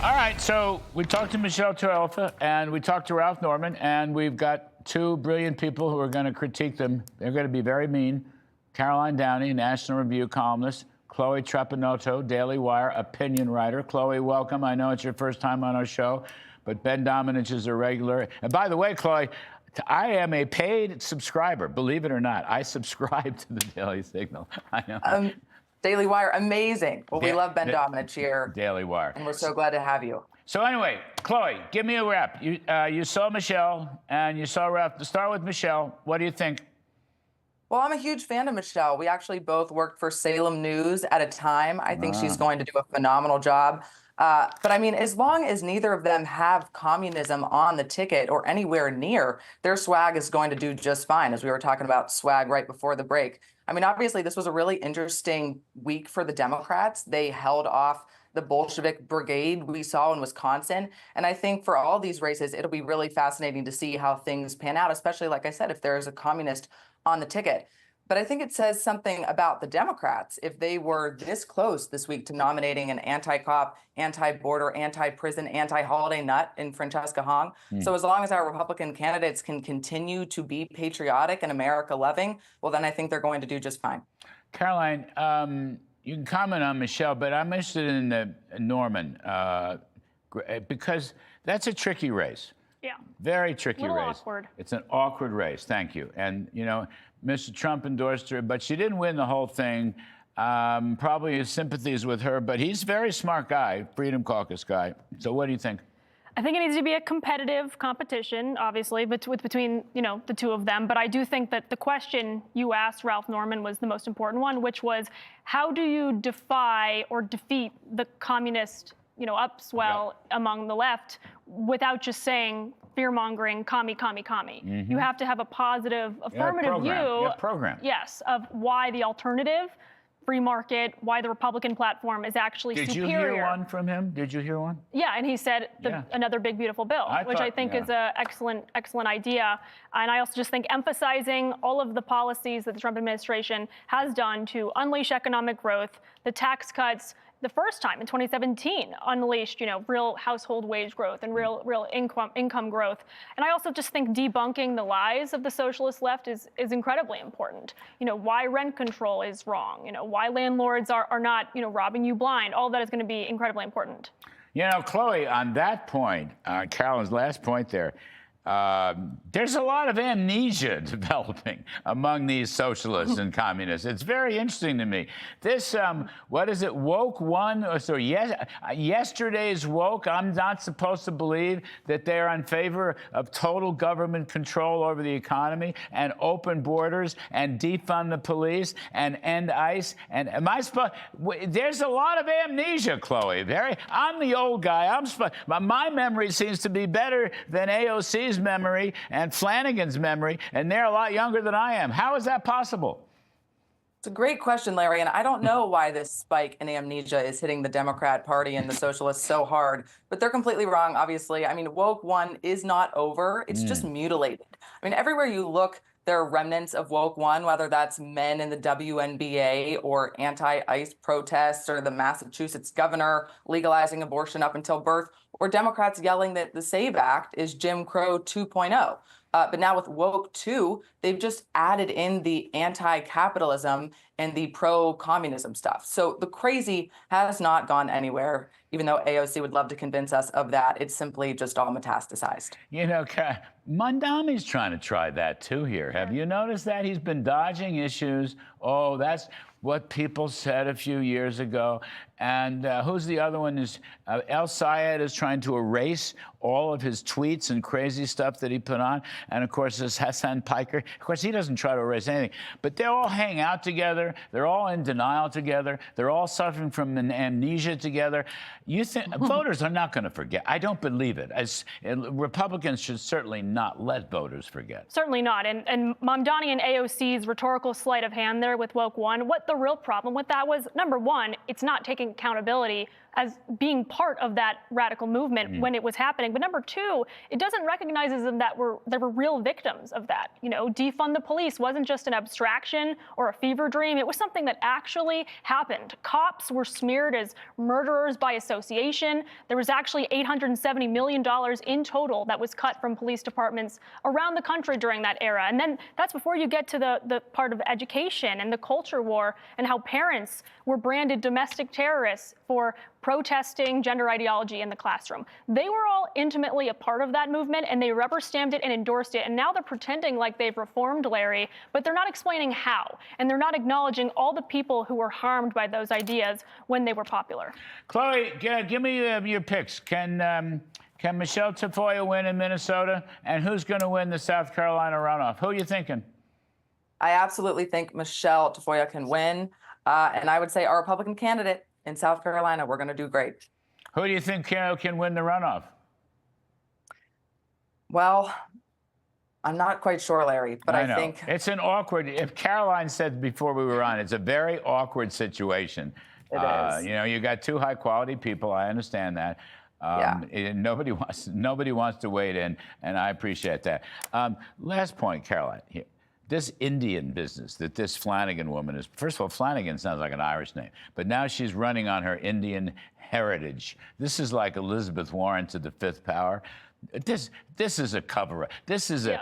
All right, so we talked to Michelle Terelfa and we talked to Ralph Norman, and we've got two brilliant people who are going to critique them. They're going to be very mean. Caroline Downey, National Review columnist. Chloe Trapanotto, Daily Wire opinion writer. Chloe, welcome. I know it's your first time on our show, but Ben Domenech is a regular. And by the way, Chloe, I am a paid subscriber, believe it or not. I subscribe to the Daily Signal. I know. Daily Wire, amazing. Well, we love Ben Domenech here. Daily Wire. And we're so glad to have you. So anyway, Chloe, give me a wrap. You saw Michelle and you saw Ralph. To start with Michelle, what do you think? Well, I'm a huge fan of Michelle. We actually both worked for Salem News at a time. I think she's going to do a phenomenal job. But I mean, as long as neither of them have communism on the ticket or anywhere near, their swag is going to do just fine, as we were talking about swag right before the break. I mean, obviously, this was a really interesting week for the Democrats. They held off the Bolshevik brigade we saw in Wisconsin. And I think for all these races, it'll be really fascinating to see how things pan out, especially, like I said, if there is a communist on the ticket. But I think it says something about the Democrats if they were this close this week to nominating an anti-cop, anti-border, anti-prison, anti-holiday nut in Francesca Hong. So as long as our Republican candidates can continue to be patriotic and America-loving, well, then I think they're going to do just fine. Caroline, you can comment on Michelle, but I'm interested in Norman because that's a tricky race. Yeah. Very tricky race. Awkward. It's an awkward race. Thank you. And, you know, Mr. Trump endorsed her, but she didn't win the whole thing. Probably his sympathies with her, but he's a very smart guy, Freedom Caucus guy. So what do you think? I think it needs to be a competitive competition, obviously, between the two of them. But I do think that the question you asked Ralph Norman was the most important one, which was how do you defy or defeat the communist upswell among the left without just saying fear-mongering, commie. You have to have a positive, affirmative view, yes, of why the alternative, free market, why the Republican platform is actually superior. Did you hear one from him? Did you hear one? Yeah, and he said another big, beautiful bill, which I think is an excellent idea. And I also just think emphasizing all of the policies that the Trump administration has done to unleash economic growth, the tax cuts, the first time in 2017 unleashed, real household wage growth and real income growth. And I also just think debunking the lies of the socialist left is incredibly important. Why rent control is wrong, why landlords are not, robbing you blind. All that is going to be incredibly important. Chloe, on that point, Carolyn's last point there, there's a lot of amnesia developing among these socialists and communists. It's very interesting to me. This, what is it, woke one? So yesterday's woke, I'm not supposed to believe that they're in favor of total government control over the economy and open borders and defund the police and end ICE. And am I supposed? There's a lot of amnesia, Chloe. I'm the old guy. My memory seems to be better than AOC's memory and Flanagan's memory, and they're a lot younger than I am. How is that possible? It's a great question, Larry, and I don't know why this spike in amnesia is hitting the Democrat Party and the socialists so hard, but they're completely wrong, obviously. I mean, woke one is not over. It's just mutilated. I mean, everywhere you look, there are remnants of woke one, whether that's men in the WNBA or anti-ICE protests or the Massachusetts governor legalizing abortion up until birth, or Democrats yelling that the SAVE Act is Jim Crow 2.0. But now with woke 2, they've just added in the anti-capitalism and the pro-communism stuff. So the crazy has not gone anywhere, even though AOC would love to convince us of that. It's simply just all metastasized. Mondami's trying to try that too here. Have you noticed that? He's been dodging issues. Oh, that's what people said a few years ago. And who's the other one? Is El Sayed is trying to erase all of his tweets and crazy stuff that he put on. And of course, there's Hassan Piker. Of course, he doesn't try to erase anything. But they all hang out together. They're all in denial together. They're all suffering from an amnesia together. You think voters are not going to forget? I don't believe it. Republicans should certainly not let voters forget. Certainly not. And Mamdani and AOC's rhetorical sleight of hand there with woke one, what the real problem with that was, number one, it's not taking accountability as being part of that radical movement when it was happening. But number two, it doesn't recognize them that there were real victims of that. You know, defund the police wasn't just an abstraction or a fever dream. It was something that actually happened. Cops were smeared as murderers by association. There was actually $870 million in total that was cut from police departments around the country during that era. And then that's before you get to the part of education and the culture war and how parents were branded domestic terrorists for protesting gender ideology in the classroom. They were all intimately a part of that movement, and they rubber stamped it and endorsed it. And now they're pretending like they've reformed, Larry, but they're not explaining how. And they're not acknowledging all the people who were harmed by those ideas when they were popular. Chloe, give me your picks. Can Michelle Tafoya win in Minnesota? And who's going to win the South Carolina runoff? Who are you thinking? I absolutely think Michelle Tafoya can win. And I would say our Republican candidate in South Carolina, we're going to do great. Who do you think can win the runoff? Well, I'm not quite sure, Larry, but I think it's an awkward. If Caroline said before we were on, it's a very awkward situation. It is. You know, you got two high-quality people. I understand that. Nobody wants to wade in, and I appreciate that. Last point, Caroline. Here. This Indian business that this Flanagan woman is, first of all, Flanagan sounds like an Irish name, but now she's running on her Indian heritage. This is like Elizabeth Warren to the fifth power. This is a cover-up. This is a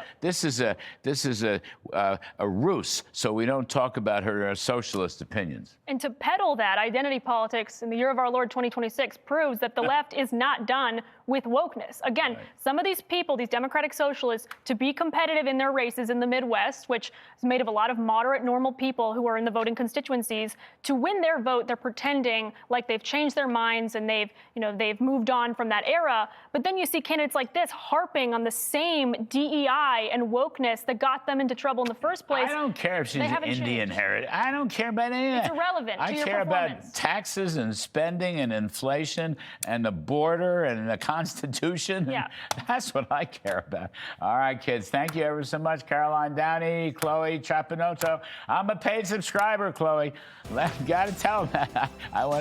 ruse, so we don't talk about her socialist opinions. And to peddle that identity politics in the year of our Lord 2026 proves that the left is not done with wokeness. Again, some of these people, these democratic socialists, to be competitive in their races in the Midwest, which is made of a lot of moderate, normal people who are in the voting constituencies, to win their vote, they're pretending like they've changed their minds and they've moved on from that era. But then you see candidates like this harping on the same DEI and wokeness that got them into trouble in the first place. I don't care if she's Indian heritage. I don't care about any of that. It's irrelevant to your care performance. About taxes and spending and inflation and the border and the Constitution. Yeah. That's what I care about. All right, kids. Thank you ever so much, Caroline Downey, Chloe Trapanotto. I'm a paid subscriber, Chloe. Got to tell them that. I want